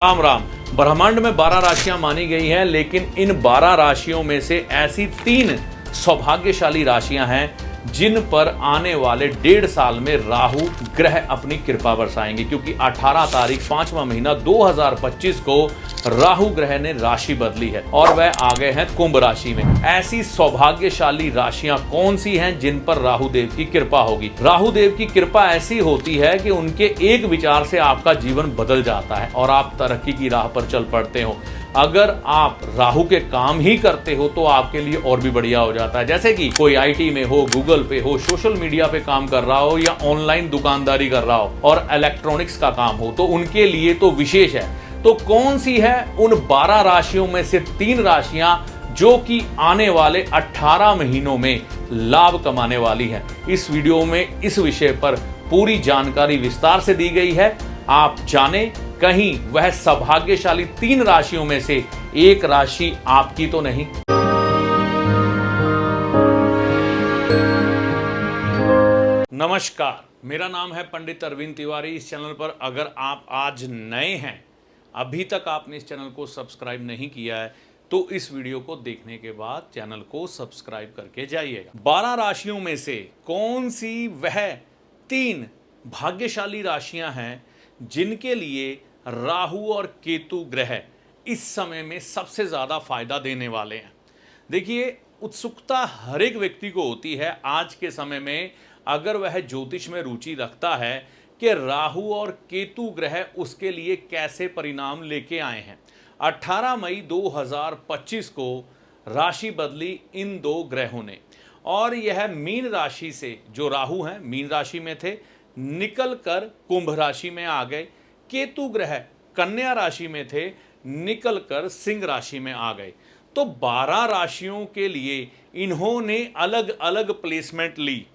राम राम। ब्रह्मांड में 12 राशियां मानी गई हैं, लेकिन इन 12 राशियों में से ऐसी 3 सौभाग्यशाली राशियां हैं जिन पर आने वाले 1.5 साल में राहु ग्रह अपनी कृपा बरसाएंगे, क्योंकि 18 तारीख 5वां महीना 2025 को राहु ग्रह ने राशि बदली है और वह आ गए हैं कुंभ राशि में। ऐसी सौभाग्यशाली राशियां कौन सी हैं जिन पर राहु देव की कृपा होगी? राहु देव की कृपा ऐसी होती है कि उनके एक विचार से आपका जीवन बदल जाता है और आप तरक्की की राह पर चल पड़ते हो। अगर आप राहु के काम ही करते हो तो आपके लिए और भी बढ़िया हो जाता है। जैसे कि कोई आईटी में हो, गूगल पे हो, सोशल मीडिया पे काम कर रहा हो या ऑनलाइन दुकानदारी कर रहा हो और इलेक्ट्रॉनिक्स का काम हो, तो उनके लिए तो विशेष है। तो कौन सी है उन 12 राशियों में से 3 राशियां जो कि आने वाले 18 महीनों में लाभ कमाने वाली हैं? इस वीडियो में इस विषय पर पूरी जानकारी विस्तार से दी गई है। आप जाने कहीं वह सौभाग्यशाली 3 राशियों में से एक राशि आपकी तो नहीं। नमस्कार, मेरा नाम है पंडित अरविंद तिवारी। इस चैनल पर अगर आप आज नए हैं, अभी तक आपने इस चैनल को सब्सक्राइब नहीं किया है, तो इस वीडियो को देखने के बाद चैनल को सब्सक्राइब करके जाइएगा। 12 राशियों में से कौन सी वह 3 भाग्यशाली राशियां हैं जिनके लिए राहु और केतु ग्रह इस समय में सबसे ज्यादा फायदा देने वाले हैं? देखिए, उत्सुकता हर एक व्यक्ति को होती है आज के समय में, अगर वह ज्योतिष में रुचि रखता है, कि राहु और केतु ग्रह उसके लिए कैसे परिणाम लेके आए हैं। 18 मई 2025 को राशि बदली इन 2 ग्रहों ने और यह मीन राशि से, जो राहु हैं मीन राशि में थे, निकल कर कुंभ राशि में आ गए। केतु ग्रह कन्या राशि में थे, निकल कर सिंह राशि में आ गए। तो 12 राशियों के लिए इन्होंने अलग अलग प्लेसमेंट ली।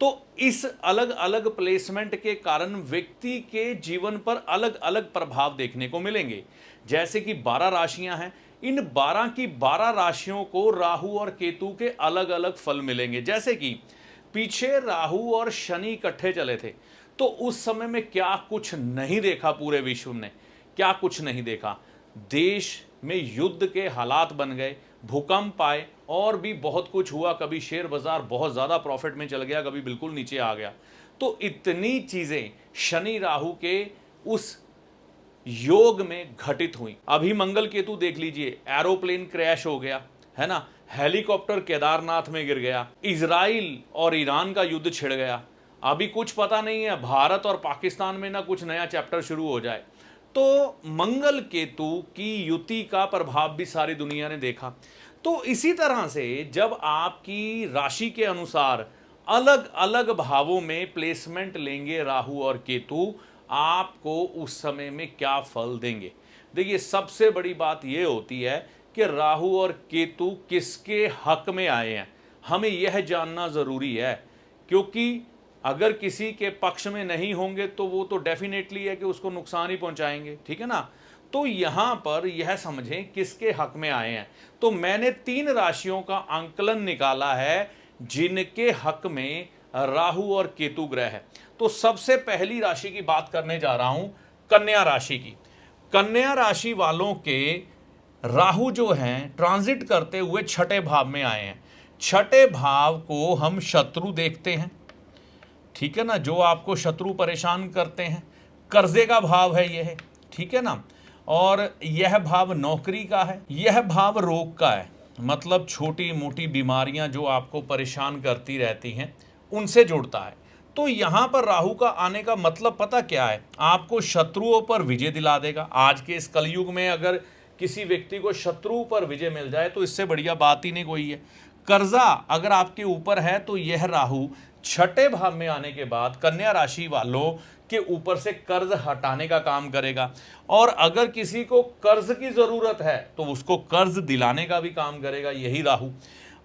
तो इस अलग अलग प्लेसमेंट के कारण व्यक्ति के जीवन पर अलग अलग प्रभाव देखने को मिलेंगे। जैसे कि 12 राशियां हैं, इन 12 की 12 राशियों को राहु और केतु के अलग अलग फल मिलेंगे। जैसे कि पीछे राहु और शनि इकट्ठे चले थे, तो उस समय में क्या कुछ नहीं देखा पूरे विश्व ने? क्या कुछ नहीं देखा? देश में युद्ध के हालात बन गए, भूकंप आए और भी बहुत कुछ हुआ। कभी शेयर बाजार बहुत ज्यादा प्रॉफिट में चल गया, कभी बिल्कुल नीचे आ गया। तो इतनी चीजें शनि राहु के उस योग में घटित हुई। अभी मंगल केतु देख लीजिए, एरोप्लेन क्रैश हो गया है ना, हेलीकॉप्टर केदारनाथ में गिर गया, इजराइल और ईरान का युद्ध छिड़ गया। अभी कुछ पता नहीं है, भारत और पाकिस्तान में ना कुछ नया चैप्टर शुरू हो जाए। तो मंगल केतु की युति का प्रभाव भी सारी दुनिया ने देखा। तो इसी तरह से जब आपकी राशि के अनुसार अलग अलग भावों में प्लेसमेंट लेंगे राहु और केतु, आपको उस समय में क्या फल देंगे? देखिए, सबसे बड़ी बात यह होती है कि राहु और केतु किसके हक में आए हैं, हमें यह जानना जरूरी है। क्योंकि अगर किसी के पक्ष में नहीं होंगे तो वो तो डेफिनेटली है कि उसको नुकसान ही पहुंचाएंगे, ठीक है ना। तो यहां पर यह समझें किसके हक में आए हैं। तो मैंने 3 राशियों का आंकलन निकाला है जिनके हक में राहु और केतु ग्रह है। तो सबसे पहली राशि की बात करने जा रहा हूं, कन्या राशि की। कन्या राशि वालों के राहु जो हैं ट्रांजिट करते हुए 6ठे भाव में आए हैं। 6ठे भाव को हम शत्रु देखते हैं, ठीक है ना, जो आपको शत्रु परेशान करते हैं। कर्जे का भाव है यह, ठीक है ना। और यह भाव नौकरी का है, यह भाव रोग का है, मतलब छोटी मोटी बीमारियां जो आपको परेशान करती रहती हैं उनसे जुड़ता है। तो यहां पर राहु का आने का मतलब पता क्या है? आपको शत्रुओं पर विजय दिला देगा। आज के इस कलयुग में अगर किसी व्यक्ति को शत्रु पर विजय मिल जाए तो इससे बढ़िया बात ही नहीं कोई है। कर्जा अगर आपके ऊपर है तो यह राहु 6ठे भाव में आने के बाद कन्या राशि वालों के ऊपर से कर्ज हटाने का काम करेगा। और अगर किसी को कर्ज की जरूरत है तो उसको कर्ज दिलाने का भी काम करेगा यही राहु।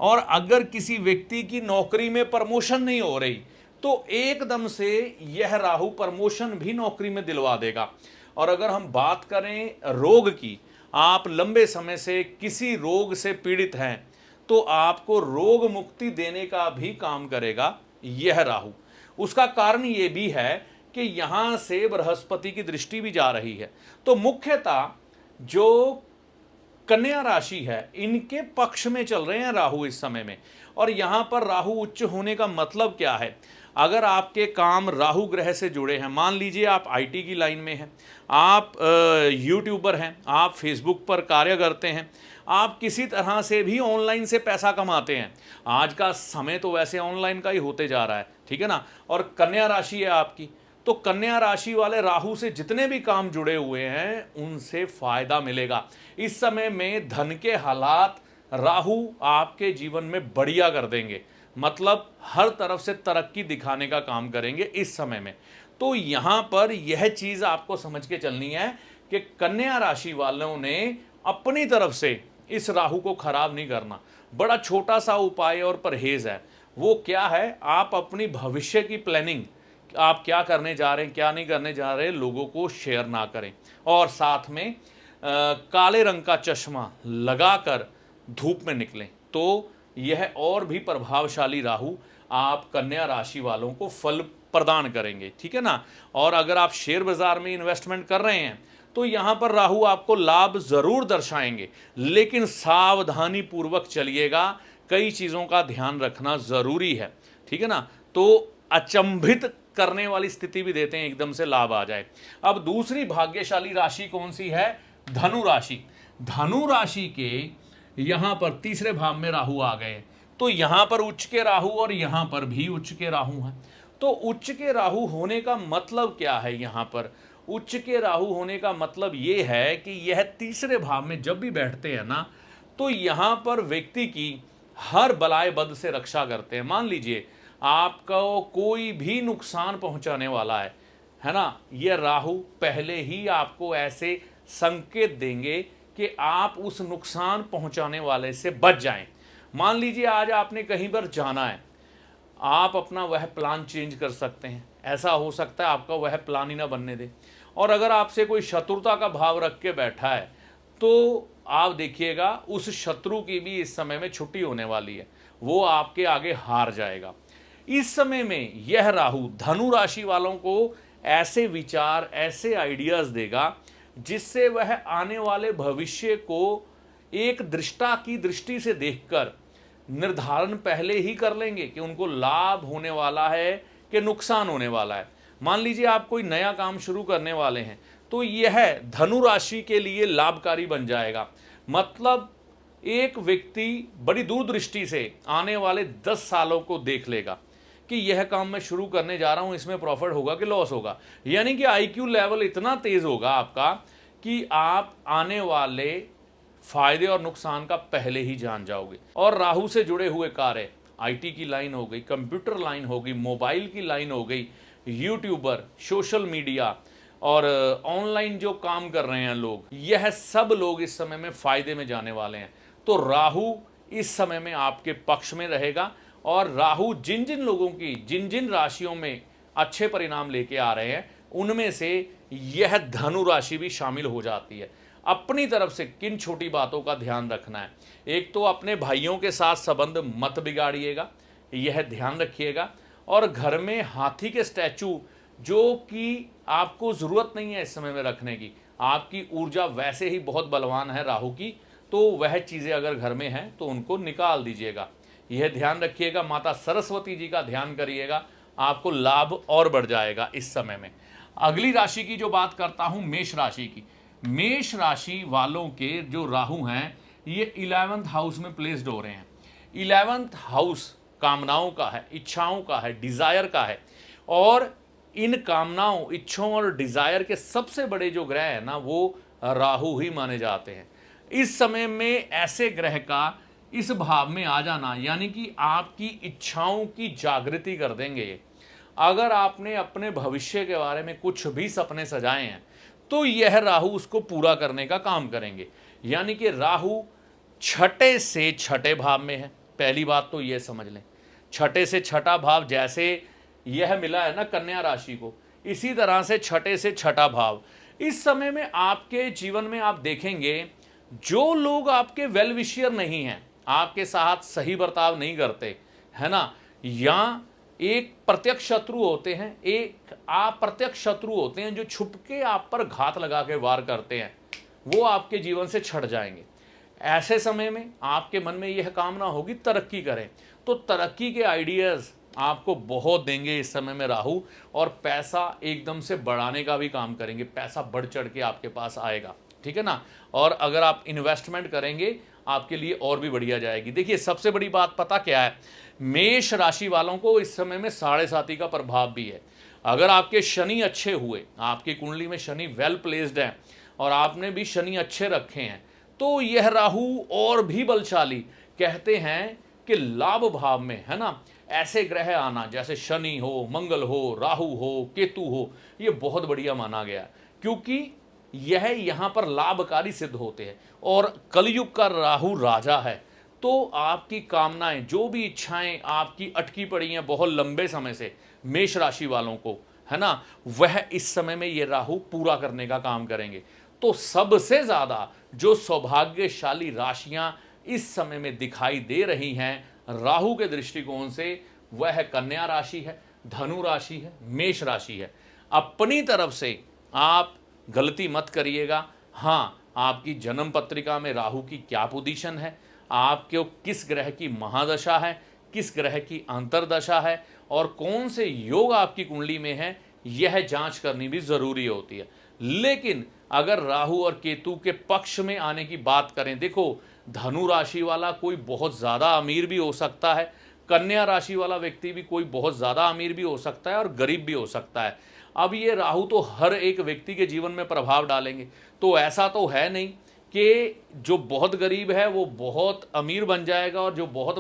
और अगर किसी व्यक्ति की नौकरी में प्रमोशन नहीं हो रही तो एकदम से यह राहु प्रमोशन भी नौकरी में दिलवा देगा। और अगर हम बात करें रोग की, आप लंबे समय से किसी रोग से पीड़ित हैं तो आपको रोग मुक्ति देने का भी काम करेगा यह राहु। उसका कारण यह भी है कि यहां से बृहस्पति की दृष्टि भी जा रही है। तो मुख्यतः जो कन्या राशि है, इनके पक्ष में चल रहे हैं राहु इस समय में। और यहां पर राहु उच्च होने का मतलब क्या है? अगर आपके काम राहु ग्रह से जुड़े हैं, मान लीजिए आप आईटी की लाइन में हैं, आप यूट्यूबर हैं, आप फेसबुक पर कार्य करते हैं, आप किसी तरह से भी ऑनलाइन से पैसा कमाते हैं। आज का समय तो वैसे ऑनलाइन का ही होते जा रहा है, ठीक है ना। और कन्या राशि है आपकी, तो कन्या राशि वाले राहु से जितने भी काम जुड़े हुए हैं उनसे फायदा मिलेगा। इस समय में धन के हालात राहु आपके जीवन में बढ़िया कर देंगे, मतलब हर तरफ से तरक्की दिखाने का काम करेंगे इस समय में। तो यहां पर यह चीज आपको समझ के चलनी है कि कन्या राशि वालों ने अपनी तरफ से इस राहु को खराब नहीं करना। बड़ा छोटा सा उपाय और परहेज है। वो क्या है? आप अपनी भविष्य की प्लानिंग, आप क्या करने जा रहे हैं, क्या नहीं करने जा रहे हैं, लोगों को शेयर ना करें। और साथ में काले रंग का चश्मा लगाकर धूप में निकलें, तो यह और भी प्रभावशाली राहु आप कन्या राशि वालों को फल प्रदान करेंगे, ठीक है ना। और अगर आप शेयर बाजार में इन्वेस्टमेंट कर रहे हैं तो यहां पर राहु आपको लाभ जरूर दर्शाएंगे, लेकिन सावधानी पूर्वक चलिएगा, कई चीजों का ध्यान रखना जरूरी है, ठीक है ना। तो अचंभित करने वाली स्थिति भी देते हैं, एकदम से लाभ आ जाए। अब दूसरी भाग्यशाली राशि कौन सी है? धनु राशि। धनु राशि के यहां पर तीसरे भाव में राहु आ गए, तो यहां पर उच्च के राहु और यहां पर भी उच्च के राहु हैं। तो उच्च के राहु होने का मतलब क्या है? यहां पर उच्च के राहु होने का मतलब यह है कि यह तीसरे भाव में जब भी बैठते हैं ना, तो यहां पर व्यक्ति की हर बलाए बद से रक्षा करते हैं। मान लीजिए आपको कोई भी नुकसान पहुंचाने वाला है ना, यह राहु पहले ही आपको ऐसे संकेत देंगे कि आप उस नुकसान पहुंचाने वाले से बच जाएं। मान लीजिए आज आपने कहीं पर जाना है, आप अपना वह प्लान चेंज कर सकते हैं। ऐसा हो सकता है आपका वह प्लान ही ना बनने दे। और अगर आपसे कोई शत्रुता का भाव रख के बैठा है तो आप देखिएगा उस शत्रु की भी इस समय में छुट्टी होने वाली है, वो आपके आगे हार जाएगा। इस समय में यह राहु धनु राशि वालों को ऐसे विचार, ऐसे आइडियाज देगा जिससे वह आने वाले भविष्य को एक दृष्टा की दृष्टि से देखकर निर्धारण पहले ही कर लेंगे कि उनको लाभ होने वाला है कि नुकसान होने वाला है। मान लीजिए आप कोई नया काम शुरू करने वाले हैं, तो यह धनु राशि के लिए लाभकारी बन जाएगा। मतलब एक व्यक्ति बड़ी दूरदृष्टि से आने वाले 10 सालों को देख लेगा कि यह काम मैं शुरू करने जा रहा हूं, इसमें प्रॉफिट होगा कि लॉस होगा। यानी कि आईक्यू लेवल इतना तेज होगा आपका कि आप आने वाले फायदे और नुकसान का पहले ही जान जाओगे। और राहु से जुड़े हुए कार्य, आईटी की लाइन हो गई, कंप्यूटर लाइन हो गई, मोबाइल की लाइन हो गई, यूट्यूबर, सोशल मीडिया और ऑनलाइन जो काम कर रहे हैं लोग, यह सब लोग इस समय में फायदे में जाने वाले हैं। तो राहु इस समय में आपके पक्ष में रहेगा। और राहु जिन जिन लोगों की जिन जिन राशियों में अच्छे परिणाम लेके आ रहे हैं, उनमें से यह धनु राशि भी शामिल हो जाती है। अपनी तरफ से किन छोटी बातों का ध्यान रखना है? एक तो अपने भाइयों के साथ संबंध मत बिगाड़िएगा, यह ध्यान रखिएगा। और घर में हाथी के स्टैचू जो कि आपको जरूरत नहीं है इस समय में रखने की, आपकी ऊर्जा वैसे ही बहुत बलवान है राहु की, तो वह चीजें अगर घर में हैं तो उनको निकाल दीजिएगा, यह ध्यान रखिएगा। माता सरस्वती जी का ध्यान करिएगा, आपको लाभ और बढ़ जाएगा इस समय में। अगली राशि की जो बात करता हूं, मेष राशि की। मेष राशि वालों के जो राहु हैं, ये 11th हाउस में प्लेस्ड हो रहे हैं। 11th हाउस कामनाओं का है, इच्छाओं का है, डिजायर का है। और इन कामनाओं, इच्छाओं और डिजायर के सबसे बड़े जो ग्रह है ना, वो राहु ही माने जाते हैं। इस समय में ऐसे ग्रह का इस भाव में आ जाना, यानी कि आपकी इच्छाओं की जागृति कर देंगे। अगर आपने अपने भविष्य के बारे में कुछ भी सपने सजाए हैं, तो यह राहु उसको पूरा करने का काम करेंगे। यानी कि राहु छठे से छठे भाव में है। पहली बात तो यह समझ लें, छठे से छठा भाव जैसे यह मिला है ना कन्या राशि को, इसी तरह से छठे से छठा भाव। इस समय में आपके जीवन में आप देखेंगे जो लोग आपके वेल विशियर नहीं हैं, आपके साथ सही बर्ताव नहीं करते है ना, या एक प्रत्यक्ष शत्रु होते हैं, एक अप्रत्यक्ष शत्रु होते हैं जो छुप के आप पर घात लगा के वार करते हैं, वो आपके जीवन से छट जाएंगे। ऐसे समय में आपके मन में यह कामना होगी तरक्की करें, तो तरक्की के आइडियाज़ आपको बहुत देंगे इस समय में राहु, और पैसा एकदम से बढ़ाने का भी काम करेंगे, पैसा बढ़ चढ़ के आपके पास आएगा, ठीक है ना। और अगर आप इन्वेस्टमेंट करेंगे आपके लिए और भी बढ़िया जाएगी। देखिए सबसे बड़ी बात पता क्या है, मेष राशि वालों को इस समय में 7.5 का प्रभाव भी है। अगर आपके शनि अच्छे हुए, आपकी कुंडली में शनि वेल प्लेस्ड है और आपने भी शनि अच्छे रखे हैं, तो यह राहु और भी बलशाली। कहते हैं कि लाभ भाव में, है ना, ऐसे ग्रह आना जैसे शनि हो, मंगल हो, राहु हो, केतु हो, ये बहुत बढ़िया माना गया, क्योंकि यह यहाँ पर लाभकारी सिद्ध होते हैं। और कलयुग का राहु राजा है, तो आपकी कामनाएं, जो भी इच्छाएं आपकी अटकी पड़ी हैं बहुत लंबे समय से मेष राशि वालों को, है ना, वह इस समय में ये राहु पूरा करने का काम करेंगे। तो सबसे ज़्यादा जो सौभाग्यशाली राशियां इस समय में दिखाई दे रही हैं राहु के दृष्टिकोण से, वह कन्या राशि है, धनु राशि है, मेष राशि है। अपनी तरफ से आप गलती मत करिएगा। हाँ, आपकी जन्म पत्रिका में राहु की क्या पोजीशन है, आपके किस ग्रह की महादशा है, किस ग्रह की अंतरदशा है, और कौन से योग आपकी कुंडली में है, यह जांच करनी भी जरूरी होती है। लेकिन अगर राहु और केतु के पक्ष में आने की बात करें, देखो धनु राशि वाला कोई बहुत ज़्यादा अमीर भी हो सकता है, कन्या राशि वाला व्यक्ति भी कोई बहुत ज़्यादा अमीर भी हो सकता है और गरीब भी हो सकता है। अब ये राहु तो हर एक व्यक्ति के जीवन में प्रभाव डालेंगे, तो ऐसा तो है नहीं कि जो बहुत गरीब है वो बहुत अमीर बन जाएगा और जो बहुत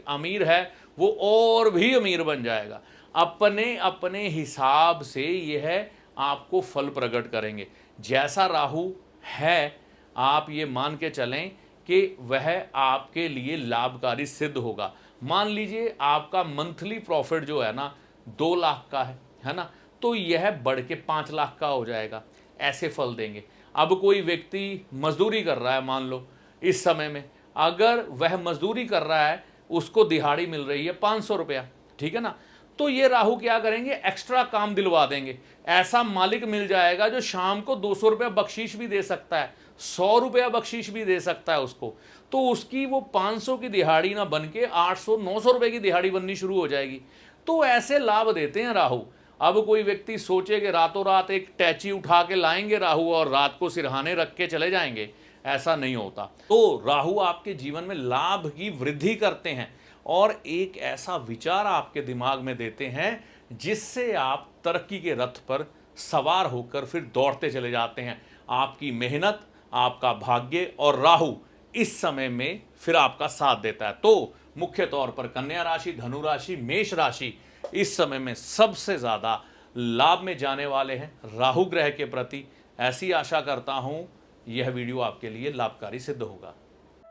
अमीर है वो और भी अमीर बन जाएगा। अपने अपने हिसाब से यह आपको फल प्रकट करेंगे। जैसा राहु है, आप ये मान के चलें कि वह आपके लिए लाभकारी सिद्ध होगा। मान लीजिए आपका मंथली प्रॉफिट जो है ना 2 लाख का है ना, तो यह बढ़ के 5 लाख का हो जाएगा, ऐसे फल देंगे। अब कोई व्यक्ति मजदूरी कर रहा है, मान लो इस समय में, अगर वह मजदूरी कर रहा है, उसको दिहाड़ी मिल रही है 500 रुपया, ठीक है ना, तो ये राहु क्या करेंगे, एक्स्ट्रा काम दिलवा देंगे। ऐसा मालिक मिल जाएगा जो शाम को 200 रुपया बख्शीश भी दे सकता है, 100 रुपया बख्शीश भी दे सकता है उसको, तो उसकी वो 500 की दिहाड़ी ना बन के 800-900 रुपए की दिहाड़ी बननी शुरू हो जाएगी। तो ऐसे लाभ देते हैं राहु। अब कोई व्यक्ति सोचे कि रातों रात एक टैची उठा के लाएंगे राहु और रात को सिरहाने रख के चले जाएंगे, ऐसा नहीं होता। तो राहु आपके जीवन में लाभ की वृद्धि करते हैं और एक ऐसा विचार आपके दिमाग में देते हैं जिससे आप तरक्की के रथ पर सवार होकर फिर दौड़ते चले जाते हैं। आपकी मेहनत, आपका भाग्य और राहु इस समय में फिर आपका साथ देता है। तो मुख्य तौर पर कन्या राशि, धनु राशि, मेष राशि इस समय में सबसे ज़्यादा लाभ में जाने वाले हैं राहु ग्रह के प्रति। ऐसी आशा करता हूं यह वीडियो आपके लिए लाभकारी सिद्ध होगा।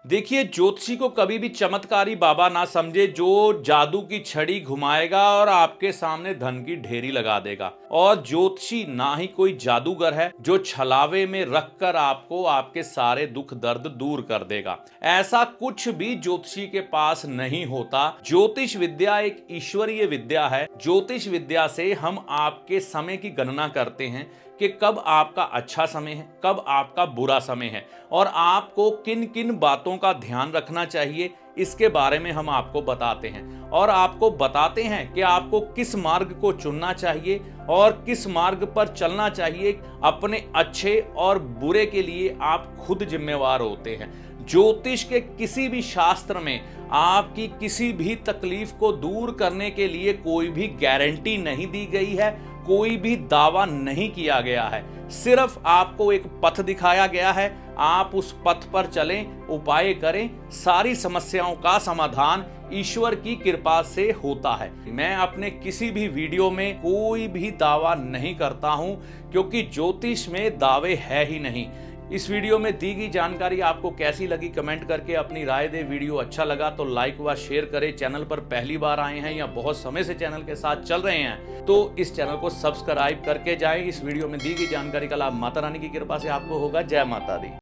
देखिए, ज्योतिषी को कभी भी चमत्कारी बाबा ना समझे जो जादू की छड़ी घुमाएगा और आपके सामने धन की ढेरी लगा देगा। और ज्योतिषी ना ही कोई जादूगर है जो छलावे में रखकर आपको आपके सारे दुख दर्द दूर कर देगा। ऐसा कुछ भी ज्योतिषी के पास नहीं होता। ज्योतिष विद्या एक ईश्वरीय विद्या है। ज्योतिष विद्या से हम आपके समय की गणना करते हैं कि कब आपका अच्छा समय है, कब आपका बुरा समय है, और आपको किन किन बातों का ध्यान रखना चाहिए, इसके बारे में हम आपको बताते हैं। और आपको बताते हैं कि आपको किस मार्ग को चुनना चाहिए और किस मार्ग पर चलना चाहिए। अपने अच्छे और बुरे के लिए आप खुद जिम्मेवार होते हैं। ज्योतिष के किसी भी शास्त्र में आपकी किसी भी तकलीफ को दूर करने के लिए कोई भी गारंटी नहीं दी गई है, कोई भी दावा नहीं किया गया है। सिर्फ आपको एक पथ दिखाया गया है, आप उस पथ पर चलें, उपाय करें, सारी समस्याओं का समाधान ईश्वर की कृपा से होता है। मैं अपने किसी भी वीडियो में कोई भी दावा नहीं करता हूं, क्योंकि ज्योतिष में दावे है ही नहीं। इस वीडियो में दी गई जानकारी आपको कैसी लगी कमेंट करके अपनी राय दे। वीडियो अच्छा लगा तो लाइक व शेयर करें। चैनल पर पहली बार आए हैं या बहुत समय से चैनल के साथ चल रहे हैं तो इस चैनल को सब्सक्राइब करके जाएं। इस वीडियो में दी गई जानकारी का लाभ माता रानी की कृपा से आपको होगा। जय माता दी।